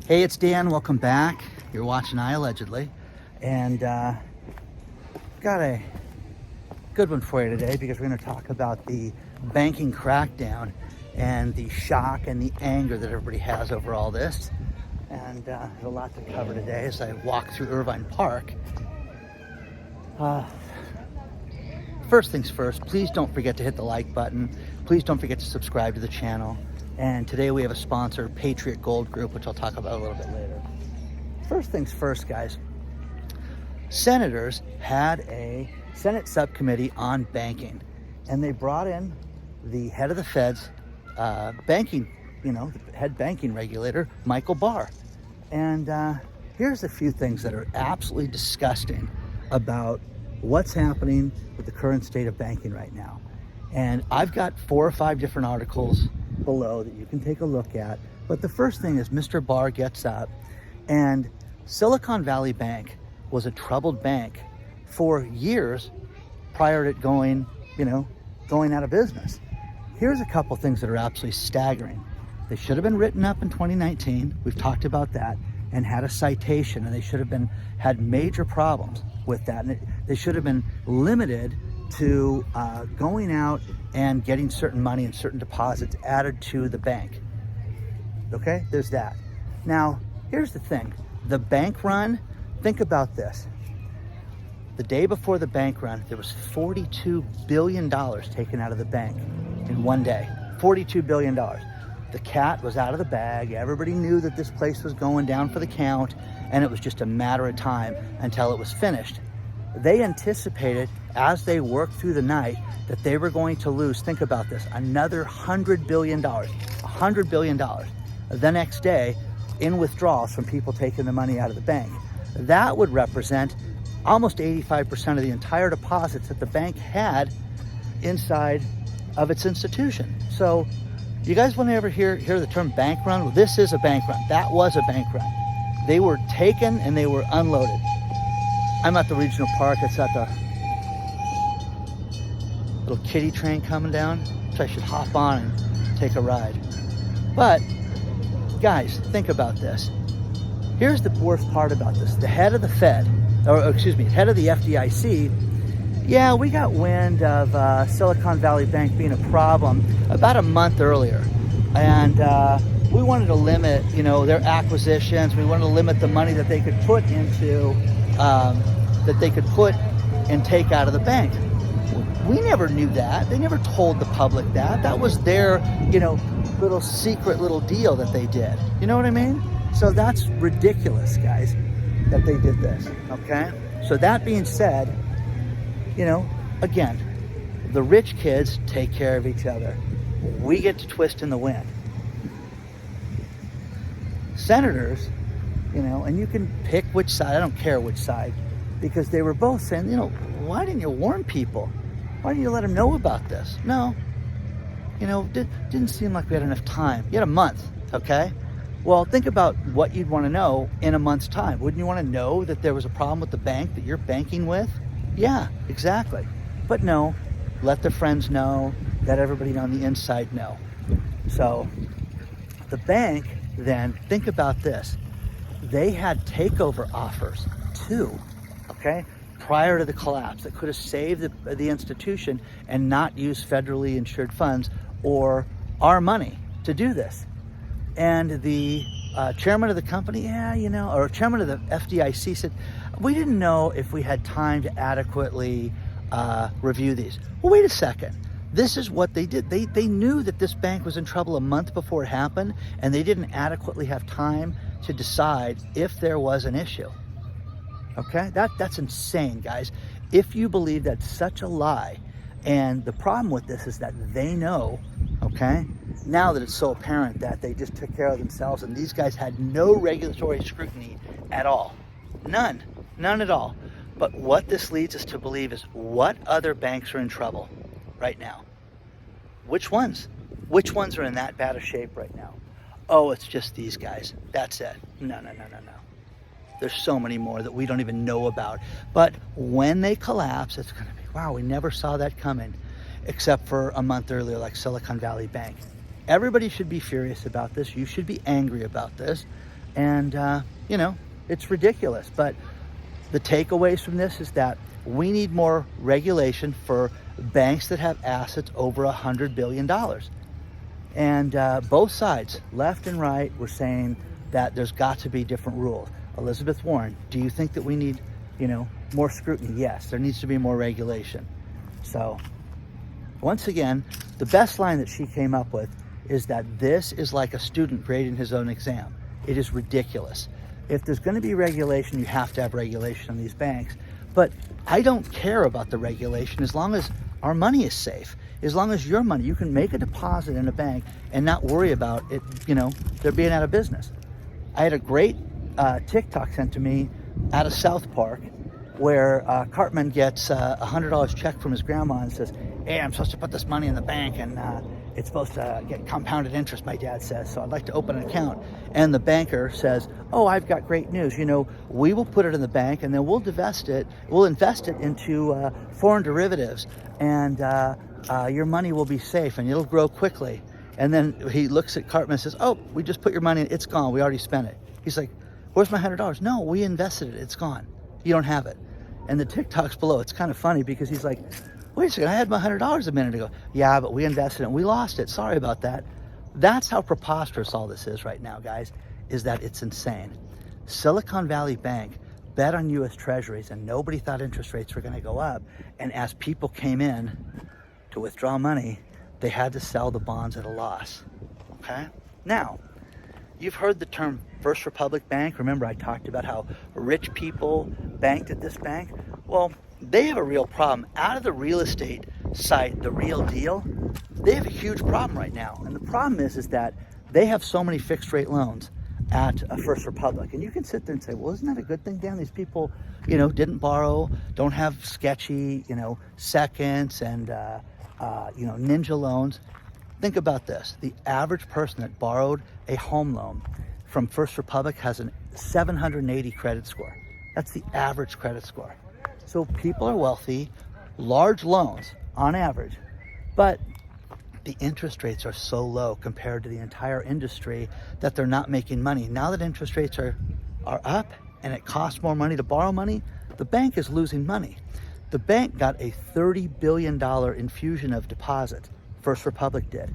Hey, it's Dan. Welcome back. You're watching iAllegedly. And got a good one for you today because we're going to talk about the banking crackdown and the shock and the anger that everybody has over all this. And there's a lot to cover today as I walk through Irvine Park. First things first, please don't forget to hit the like button. Please don't forget to subscribe to the channel. And today we have a sponsor, Patriot Gold Group, which I'll talk about a little bit later. First things first, guys. Senators had a Senate subcommittee on banking, and they brought in the head of the Fed's banking, the head banking regulator, Michael Barr. And here's a few things that are absolutely disgusting about what's happening with the current state of banking right now. And I've got 4 or 5 different articles below that you can take a look at. But the first thing is Mr. Barr gets up, and Silicon Valley Bank was a troubled bank for years prior to it going out of business. Here's a couple things that are absolutely staggering. They should have been written up in 2019. We've talked about that, and had a citation, and they should have had major problems with that. And they should have been limited to going out and getting certain money and certain deposits added to the bank. Okay, there's that. Now, here's the thing. The bank run, think about this. The day before the bank run, there was $42 billion taken out of the bank in one day. $42 billion. The cat was out of the bag. Everybody knew that this place was going down for the count, and it was just a matter of time until it was finished. They anticipated, as they worked through the night, that they were going to lose, think about this, another $100 billion. $100 billion the next day in withdrawals from people taking the money out of the bank. That would represent almost 85% of the entire deposits that the bank had inside of its institution. So, you guys want to ever hear the term bank run? Well, this is a bank run. That was a bank run. They were taken and they were unloaded. I'm at the regional park. It's at the little kiddie train coming down, which I should hop on and take a ride. But, guys, think about this. Here's the worst part about this. The head of the Fed, head of the FDIC, yeah, we got wind of Silicon Valley Bank being a problem about a month earlier. And we wanted to limit, their acquisitions. We wanted to limit the money that they could put into, and take out of the bank. We never knew that. They never told the public that. That was their, little secret little deal that they did. You know what I mean? So that's ridiculous, guys, that they did this, okay? So that being said, again, the rich kids take care of each other. We get to twist in the wind. Senators, and you can pick which side, I don't care which side, because they were both saying, why didn't you warn people? Why didn't you let them know about this? No, didn't seem like we had enough time. You had a month, okay? Well, think about what you'd want to know in a month's time. Wouldn't you want to know that there was a problem with the bank that you're banking with? Yeah, exactly. But no, let the friends know, let everybody on the inside know. So the bank then, think about this. They had takeover offers too, okay, prior to the collapse that could have saved the institution and not use federally insured funds or our money to do this. And the chairman of the company, or chairman of the FDIC said, we didn't know if we had time to adequately review these. Well, wait a second. This is what they did. They knew that this bank was in trouble a month before it happened, and they didn't adequately have time to decide if there was an issue. Okay? That's insane, guys. If you believe that's such a lie, and the problem with this is that they know, okay, now that it's so apparent that they just took care of themselves and these guys had no regulatory scrutiny at all. None at all. But what this leads us to believe is what other banks are in trouble right now? Which ones? Which ones are in that bad a shape right now? Oh, it's just these guys. That's it. No. There's so many more that we don't even know about. But when they collapse, it's going to be, wow, we never saw that coming, except for a month earlier, like Silicon Valley Bank. Everybody should be furious about this. You should be angry about this. And, it's ridiculous. But the takeaways from this is that we need more regulation for banks that have assets over $100 billion. And both sides, left and right, were saying that there's got to be different rules. Elizabeth Warren, do you think that we need, more scrutiny? Yes, there needs to be more regulation. So, once again, the best line that she came up with is that this is like a student grading his own exam. It is ridiculous. If there's going to be regulation, you have to have regulation on these banks. But I don't care about the regulation as long as our money is safe. As long as your money, you can make a deposit in a bank and not worry about it, they're being out of business. I had a great TikTok sent to me out of South Park where Cartman gets a $100 check from his grandma and says, hey, I'm supposed to put this money in the bank and it's supposed to get compounded interest, my dad says, so I'd like to open an account. And the banker says, oh, I've got great news. We will put it in the bank and then we'll invest it into foreign derivatives, and your money will be safe and it'll grow quickly. And then he looks at Cartman and says, oh, we just put your money in, it's gone, we already spent it. He's like, where's my $100? No, we invested it, it's gone. You don't have it. And the TikTok's below, it's kind of funny because he's like, wait a second, I had my $100 a minute ago. Yeah, but we invested it and we lost it. Sorry about that. That's how preposterous all this is right now, guys, is that it's insane. Silicon Valley Bank bet on U.S. Treasuries and nobody thought interest rates were going to go up. And as people came in to withdraw money, they had to sell the bonds at a loss. Okay? Now, you've heard the term First Republic Bank. Remember, I talked about how rich people banked at this bank? Well, they have a real problem. Out of the real estate site, The Real Deal, they have a huge problem right now. And the problem is that they have so many fixed rate loans at First Republic. And you can sit there and say, well, isn't that a good thing, Dan? These people, didn't borrow, don't have sketchy, seconds and, ninja loans. Think about this. The average person that borrowed a home loan from First Republic has a 780 credit score. That's the average credit score. So people are wealthy, large loans on average, but the interest rates are so low compared to the entire industry that they're not making money. Now that interest rates are up and it costs more money to borrow money, the bank is losing money. The bank got a $30 billion infusion of deposits. First Republic did.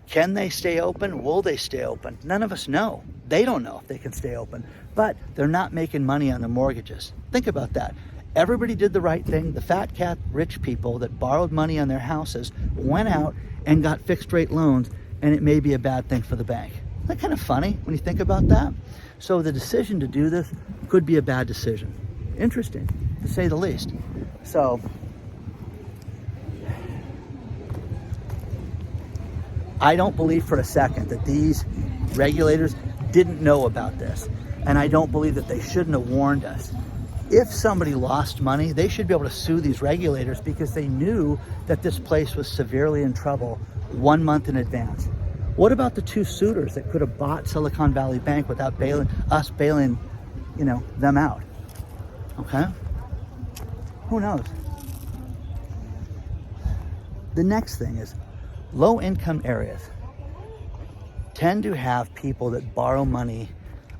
Can they stay open? Will they stay open? None of us know. They don't know if they can stay open, but they're not making money on the mortgages. Think about that. Everybody did the right thing. The fat cat rich people that borrowed money on their houses went out and got fixed rate loans, and it may be a bad thing for the bank. Isn't that kind of funny when you think about that? So the decision to do this could be a bad decision. Interesting, to say the least. So I don't believe for a second that these regulators didn't know about this. And I don't believe that they shouldn't have warned us. If somebody lost money, they should be able to sue these regulators because they knew that this place was severely in trouble 1 month in advance. What about the two suitors that could have bought Silicon Valley Bank without bailing them out? Okay? Who knows? The next thing is low-income areas tend to have people that borrow money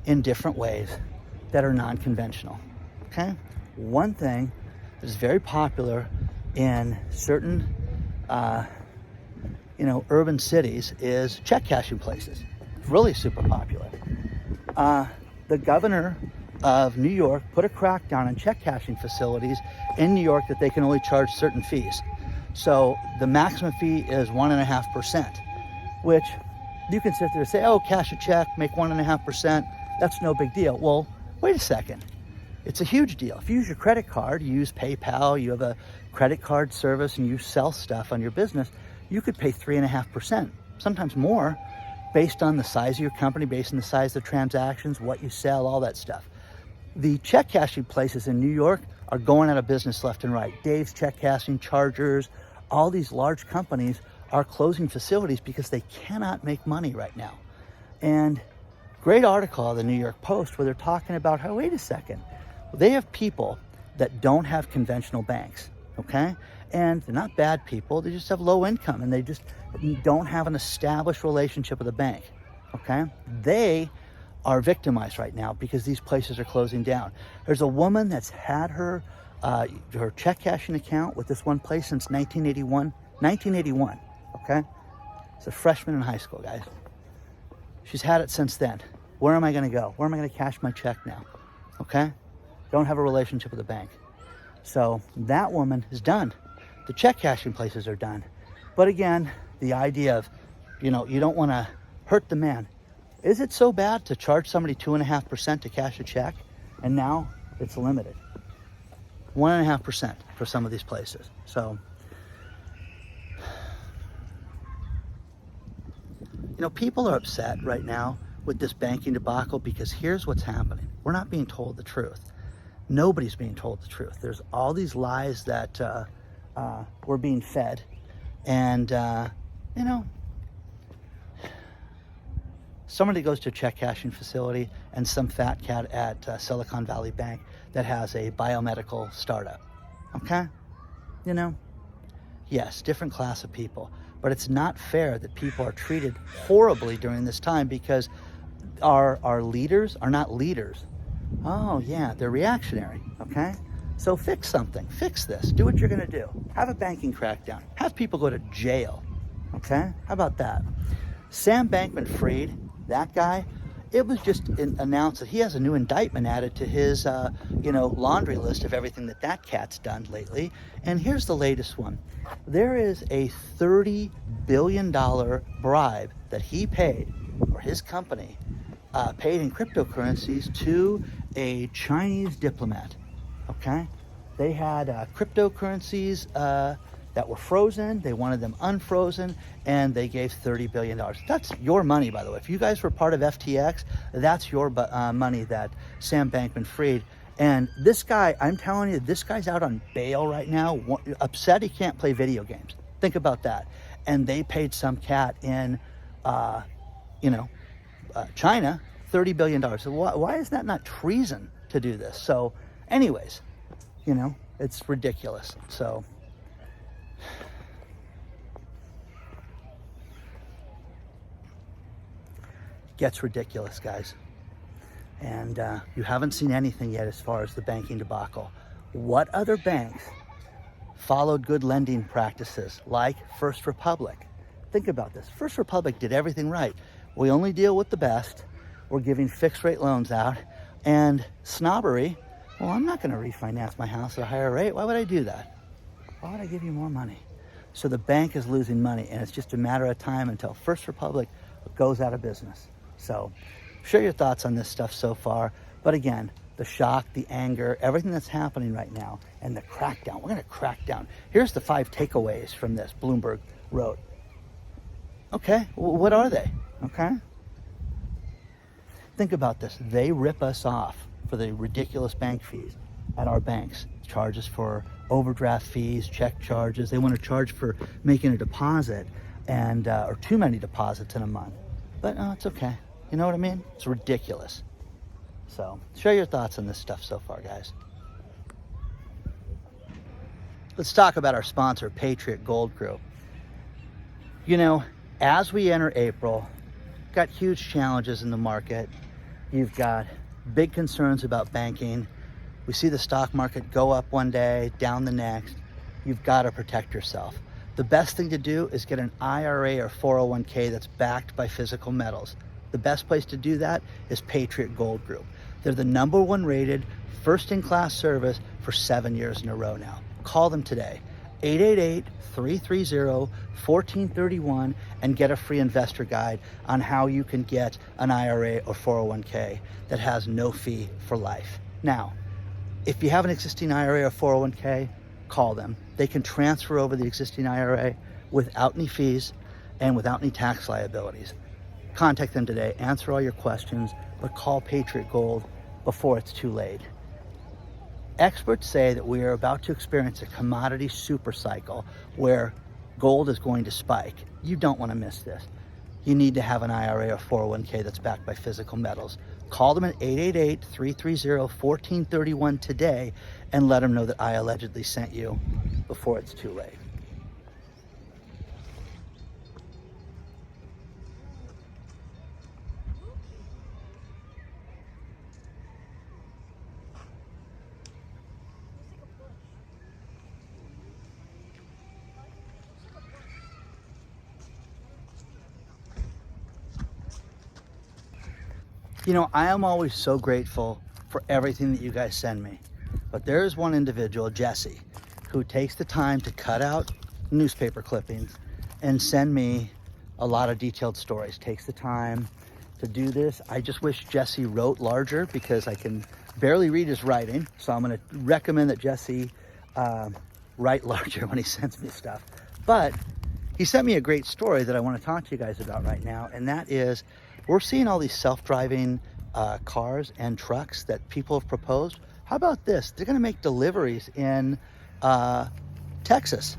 in different ways that are non-conventional. Okay? One thing that is very popular in certain, urban cities is check cashing places. It's really super popular. The governor of New York put a crackdown on check cashing facilities in New York that they can only charge certain fees. So the maximum fee is 1.5%, which you can sit there and say, oh, cash a check, make 1.5%. That's no big deal. Well, wait a second. It's a huge deal. If you use your credit card, you use PayPal, you have a credit card service and you sell stuff on your business, you could pay 3.5%, sometimes more, based on the size of your company, based on the size of the transactions, what you sell, all that stuff. The check cashing places in New York are going out of business left and right. Dave's Check Cashing, Chargers, all these large companies are closing facilities because they cannot make money right now. And great article on the New York Post where they're talking about how, wait a second, they have people that don't have conventional banks, okay? And they're not bad people, they just have low income and they just don't have an established relationship with a bank, okay? They are victimized right now because these places are closing down. There's a woman that's had her check cashing account with this one place since 1981. 1981, okay? It's a freshman in high school, guys. She's had it since then. Where am I gonna go? Where am I gonna cash my check now? Okay? Don't have a relationship with the bank. So that woman is done. The check cashing places are done. But again, the idea of, you don't wanna hurt the man. Is it so bad to charge somebody 2.5% to cash a check? And now it's limited. 1.5% for some of these places. So, people are upset right now with this banking debacle because here's what's happening. We're not being told the truth. Nobody's being told the truth. There's all these lies that we're being fed. And, somebody goes to a check cashing facility and some fat cat at Silicon Valley Bank that has a biomedical startup. Okay? Yes, different class of people. But it's not fair that people are treated horribly during this time because our leaders are not leaders. Oh yeah, they're reactionary, okay? So fix something, fix this, do what you're gonna do. Have a banking crackdown, have people go to jail, okay? How about that? Sam Bankman-Fried, that guy, it was just announced that he has a new indictment added to his, laundry list of everything that cat's done lately. And here's the latest one. There is a $30 billion bribe that he paid, or his company, paid in cryptocurrencies to a Chinese diplomat, okay? They had cryptocurrencies that were frozen. They wanted them unfrozen, and they gave $30 billion. That's your money, by the way. If you guys were part of FTX, that's your money that Sam Bankman-Fried. And this guy, I'm telling you, this guy's out on bail right now, upset he can't play video games. Think about that. And they paid some cat in, China, $30 billion. So why is that not treason to do this? So anyways, it's ridiculous. So gets ridiculous, guys. And you haven't seen anything yet as far as the banking debacle. What other banks followed good lending practices like First Republic? Think about this. First Republic did everything right. We only deal with the best. We're giving fixed rate loans out. And snobbery, well, I'm not going to refinance my house at a higher rate. Why would I do that? Why would I give you more money? So the bank is losing money, and it's just a matter of time until First Republic goes out of business. So share your thoughts on this stuff so far. But again, the shock, the anger, everything that's happening right now, and the crackdown. We're going to crack down. Here's the 5 takeaways from this, Bloomberg wrote. Okay, what are they? Okay? Think about this. They rip us off for the ridiculous bank fees at our banks. Charges for overdraft fees, check charges. They want to charge for making a deposit and or too many deposits in a month. But it's okay. You know what I mean? It's ridiculous. So share your thoughts on this stuff so far, guys. Let's talk about our sponsor, Patriot Gold Group. As we enter April, got huge challenges in the market. You've got big concerns about banking. We see the stock market go up one day, down the next. You've got to protect yourself. The best thing to do is get an IRA or 401k that's backed by physical metals. The best place to do that is Patriot Gold Group. They're the #1 rated, first-in-class service for 7 years in a row now. Call them today, 888-330-1431, and get a free investor guide on how you can get an IRA or 401k that has no fee for life. Now, if you have an existing IRA or 401k, call them. They can transfer over the existing IRA without any fees and without any tax liabilities. Contact them today, answer all your questions, but call Patriot Gold before it's too late. Experts say that we are about to experience a commodity super cycle where gold is going to spike. You don't want to miss this. You need to have an IRA or 401k that's backed by physical metals. Call them at 888-330-1431 today and let them know that I allegedly sent you before it's too late. You know, I am always so grateful for everything that you guys send me. But there is one individual, Jesse, who takes the time to cut out newspaper clippings and send me a lot of detailed stories. Takes the time to do this. I just wish Jesse wrote larger because I can barely read his writing. So I'm going to recommend that Jesse write larger when he sends me stuff. But he sent me a great story that I want to talk to you guys about right now. And that is, we're seeing all these self-driving cars and trucks that people have proposed. How about this? They're going to make deliveries in Texas.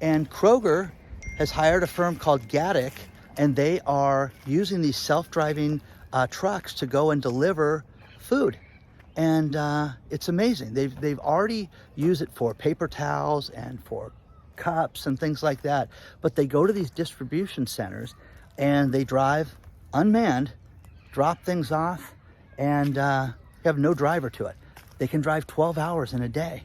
And Kroger has hired a firm called Gaddick, and they are using these self-driving trucks to go and deliver food. And it's amazing. They've already used it for paper towels and for cups and things like that. But they go to these distribution centers and they drive unmanned, drop things off, and have no driver to it. They can drive 12 hours in a day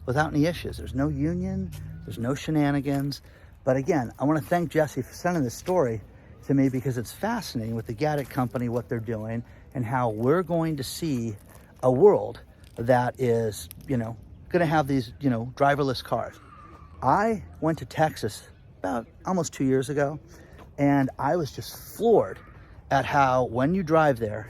without any issues. There's no union, there's no shenanigans. But again, I want to thank Jesse for sending this story to me because it's fascinating with the Gaddick company, what they're doing, and how we're going to see a world that is, going to have these, driverless cars. I went to Texas about almost 2 years ago, and I was just floored at how when you drive there,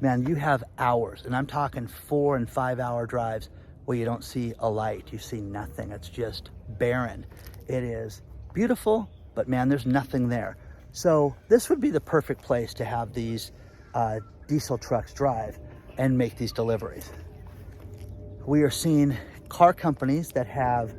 man, you have hours, and I'm talking 4 and 5 hour drives where you don't see a light, you see nothing. It's just barren. It is beautiful, but man, there's nothing there. So this would be the perfect place to have these diesel trucks drive and make these deliveries. We are seeing car companies that have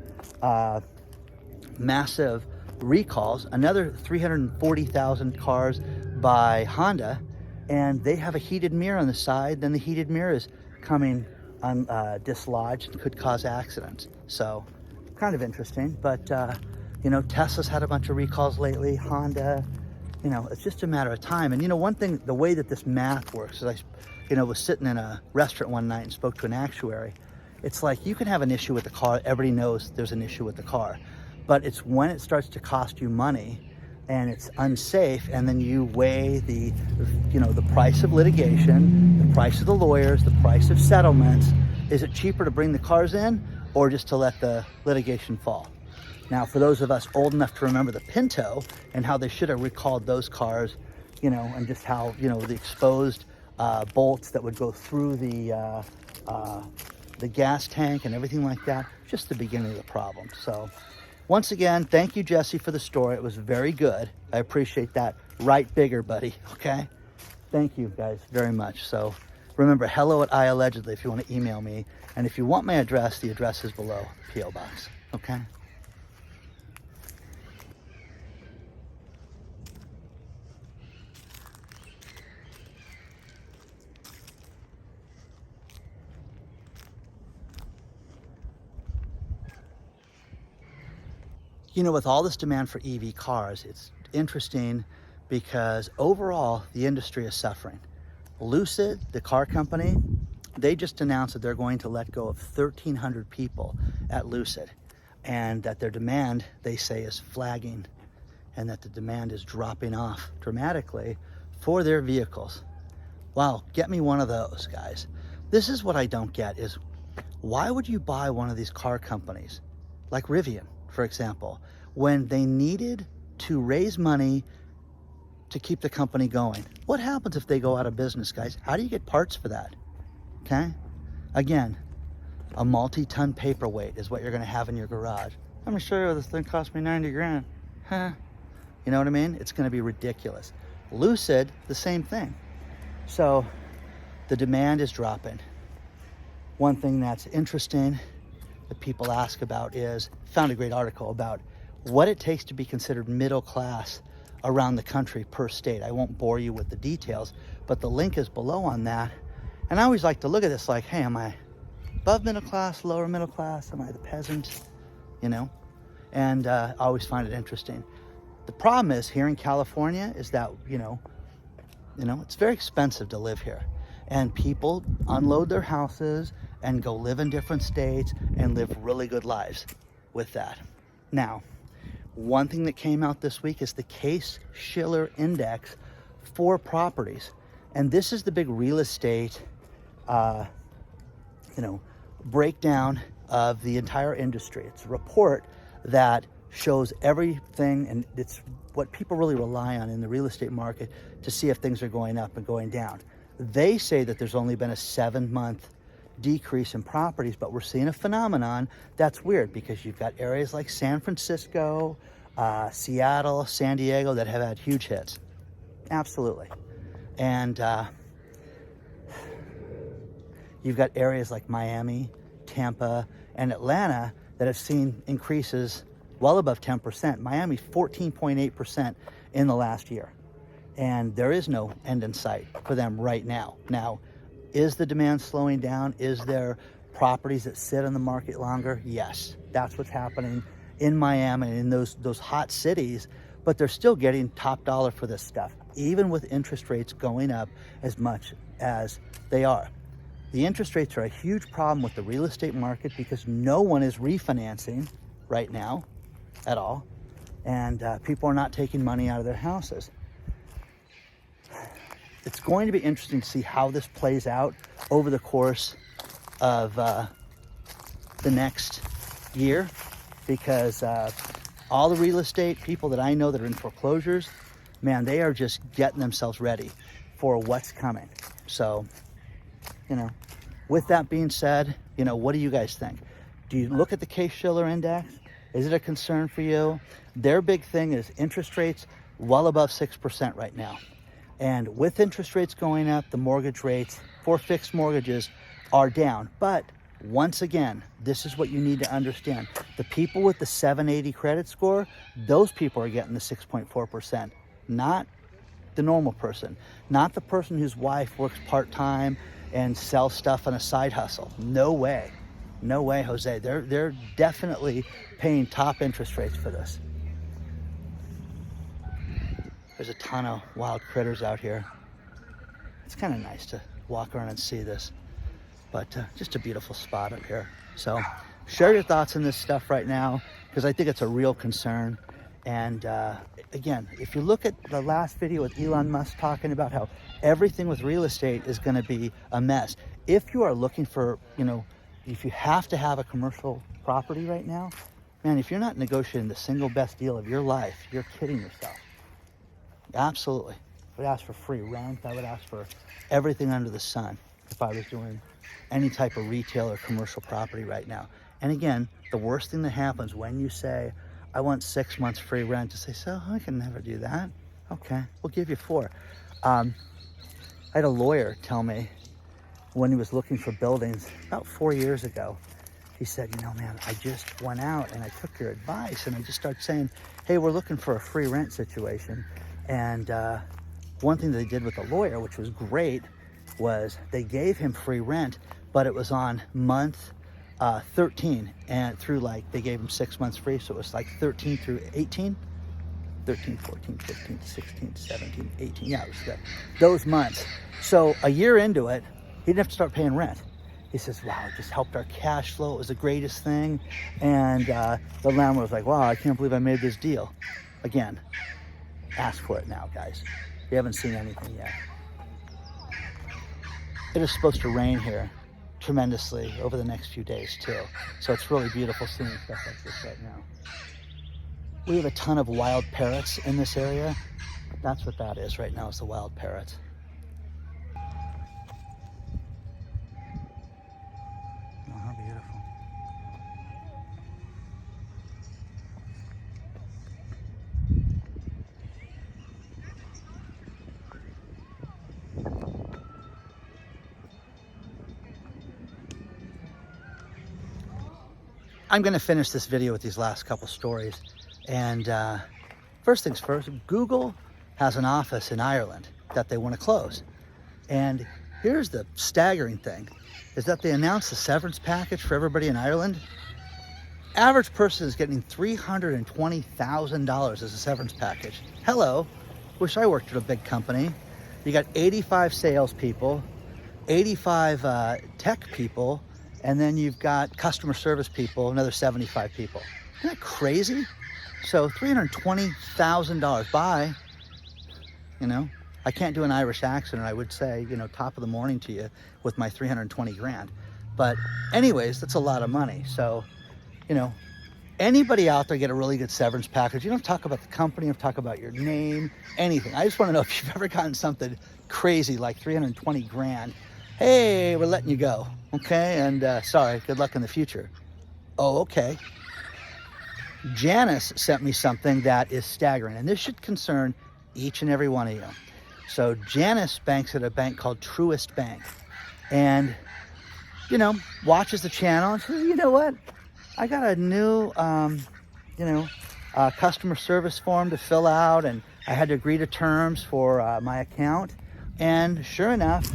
massive recalls, another 340,000 cars by Honda, and they have a heated mirror on the side, then the heated mirror is coming dislodged and could cause accidents. So kind of interesting, but Tesla's had a bunch of recalls lately, Honda, it's just a matter of time. And one thing, the way that this math works is I was sitting in a restaurant one night and spoke to an actuary. It's like you can have an issue with the car, everybody knows there's an issue with the car, but it's when it starts to cost you money and it's unsafe, and then you weigh the price of litigation, the price of the lawyers, the price of settlements. Is it cheaper to bring the cars in or just to let the litigation fall? Now, for those of us old enough to remember the Pinto and how they should have recalled those cars, and just how, the exposed bolts that would go through the gas tank and everything like that, just the beginning of the problem. So once again, thank you, Jesse, for the story. It was very good. I appreciate that. Write bigger, buddy, okay? Thank you guys very much. So remember, hello at iAllegedly if you want to email me. And if you want my address, the address is below, P.O. Box, okay? With all this demand for EV cars, it's interesting because overall the industry is suffering. Lucid, the car company, they just announced that they're going to let go of 1,300 people at Lucid, and that their demand, they say, is flagging, and that the demand is dropping off dramatically for their vehicles. Wow, get me one of those, guys. This is what I don't get is, why would you buy one of these car companies like Rivian, for example, when they needed to raise money to keep the company going? What happens if they go out of business, guys? How do you get parts for that? Okay? Again, a multi-ton paperweight is what you're going to have in your garage. I'm going to show you this thing cost me 90 grand. Huh? You know what I mean? It's going to be ridiculous. Lucid, the same thing. So the demand is dropping. One thing that's interesting that people ask about is, found a great article about what it takes to be considered middle class around the country per state. I won't bore you with the details, but the link is below on that. And I always like to look at this like, hey, am I above middle class, lower middle class? Am I the peasant? And I always find it interesting. The problem is here in California is that, it's very expensive to live here. And people unload their houses and go live in different states and live really good lives with that. Now, one thing that came out this week is the CaseShiller Index for properties. And this is the big real estate, breakdown of the entire industry. It's a report that shows everything, and it's what people really rely on in the real estate market to see if things are going up and going down. They say that there's only been a 7-month decrease in properties, but we're seeing a phenomenon that's weird because you've got areas like San Francisco, Seattle, San Diego that have had huge hits. Absolutely. And you've got areas like Miami, Tampa, and Atlanta that have seen increases well above 10%. Miami, 14.8% in the last year. And there is no end in sight for them right now. Now, is the demand slowing down? Is there properties that sit on the market longer? Yes, that's what's happening in Miami and in those hot cities, but they're still getting top dollar for this stuff, even with interest rates going up as much as they are. The interest rates are a huge problem with the real estate market because no one is refinancing right now at all, and people are not taking money out of their houses. It's going to be interesting to see how this plays out over the course of the next year, because all the real estate people that I know that are in foreclosures, man, they are just getting themselves ready for what's coming. So, with that being said, what do you guys think? Do you look at the CaseShiller Index? Is it a concern for you? Their big thing is interest rates well above 6% right now. And with interest rates going up, the mortgage rates for fixed mortgages are down. But once again, this is what you need to understand. The people with the 780 credit score, those people are getting the 6.4%, not the normal person, not the person whose wife works part-time and sells stuff on a side hustle. No way. No way, Jose. They're definitely paying top interest rates for this. There's a ton of wild critters out here. It's kind of nice to walk around and see this, but just a beautiful spot up here. So share your thoughts on this stuff right now, because I think it's a real concern. And again, if you look at the last video with Elon Musk talking about how everything with real estate is going to be a mess. If you are looking for, if you have to have a commercial property right now, man, if you're not negotiating the single best deal of your life, you're kidding yourself. Absolutely. I would ask for free rent. I would ask for everything under the sun if I was doing any type of retail or commercial property right now. And again, the worst thing that happens when you say, I want 6 months free rent, to say, so I can never do that. Okay, we'll give you 4. I had a lawyer tell me when he was looking for buildings about 4 years ago, he said, man, I just went out and I took your advice and I just started saying, hey, we're looking for a free rent situation. And one thing that they did with the lawyer, which was great, was they gave him free rent, but it was on month 13, and through they gave him 6 months free, so it was 13 through 18, 13, 14, 15, 16, 17, 18, yeah, it was those months. So a year into it, he didn't have to start paying rent. He says, wow, it just helped our cash flow, it was the greatest thing. And the landlord was like, wow, I can't believe I made this deal. Again, ask for it now, guys. You haven't seen anything yet. It is supposed to rain here tremendously over the next few days too. So it's really beautiful seeing stuff like this right now. We have a ton of wild parrots in this area. That's what that is right now, is the wild parrots. Oh, how beautiful. I'm going to finish this video with these last couple stories. And first things first, Google has an office in Ireland that they want to close. And here's the staggering thing, is that they announced a severance package for everybody in Ireland. Average person is getting $320,000 as a severance package. Hello, wish I worked at a big company. You got 85 salespeople, 85 tech people, and then you've got customer service people, another 75 people. Isn't that crazy? So $320,000, bye. I can't do an Irish accent, or I would say, you know, top of the morning to you with my 320 grand. But anyways, that's a lot of money. So, you know, anybody out there get a really good severance package. You don't talk about the company, you don't talk about your name, anything. I just want to know if you've ever gotten something crazy like 320 grand. Hey, we're letting you go, okay? And sorry, good luck in the future. Oh, okay. Janice sent me something that is staggering, and this should concern each and every one of you. So Janice banks at a bank called Truest Bank, and, you know, watches the channel and says, you know what? I got a new, customer service form to fill out, and I had to agree to terms for my account. And sure enough,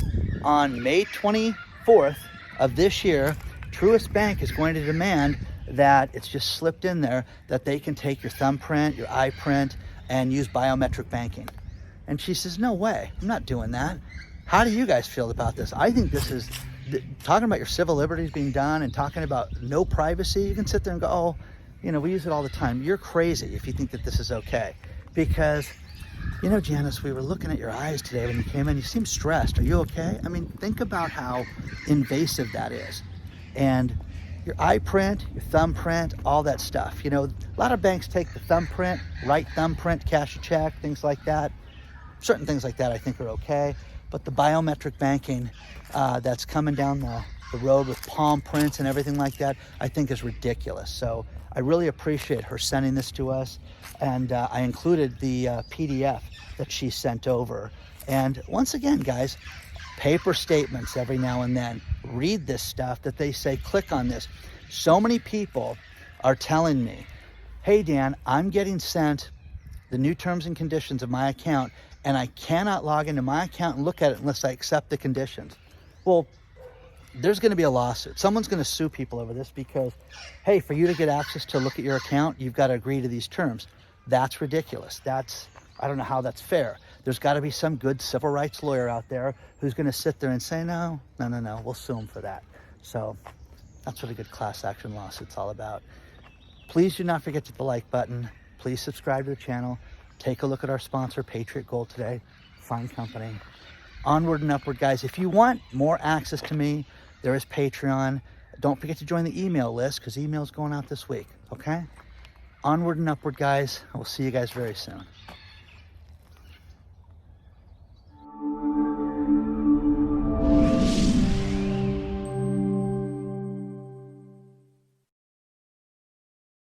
on May 24th of this year, Truist Bank is going to demand that it's just slipped in there that they can take your thumbprint, your eye print, and use biometric banking. And she says, no way, I'm not doing that. How do you guys feel about this? I think this is, talking about your civil liberties being done and talking about no privacy. You can sit there and go, oh, you know, we use it all the time. You're crazy if you think that this is okay. Because, you know, Janice, we were looking at your eyes today when you came in. You seem stressed. Are you okay? I mean, think about how invasive that is. And your eye print, your thumbprint, all that stuff. You know, a lot of banks take the thumbprint, right thumbprint, cash a check, things like that. Certain things like that I think are okay. But the biometric banking that's coming down the road with palm prints and everything like that, I think is ridiculous. So I really appreciate her sending this to us. And I included the PDF that she sent over. And once again, guys, paper statements every now and then. Read this stuff that they say, click on this. So many people are telling me, hey, Dan, I'm getting sent the new terms and conditions of my account, and I cannot log into my account and look at it unless I accept the conditions. Well, there's going to be a lawsuit. Someone's going to sue people over this because, hey, for you to get access to look at your account, you've got to agree to these terms. That's ridiculous. I don't know how that's fair. There's got to be some good civil rights lawyer out there who's going to sit there and say, no, we'll sue them for that. So that's what a good class action lawsuit's all about. Please do not forget to hit the like button. Please subscribe to the channel. Take a look at our sponsor, Patriot Gold today. Fine company. Onward and Upward, guys. If you want more access to me, there is Patreon. Don't forget to join the email list because email's going out this week, okay? Onward and Upward, guys. I will see you guys very soon.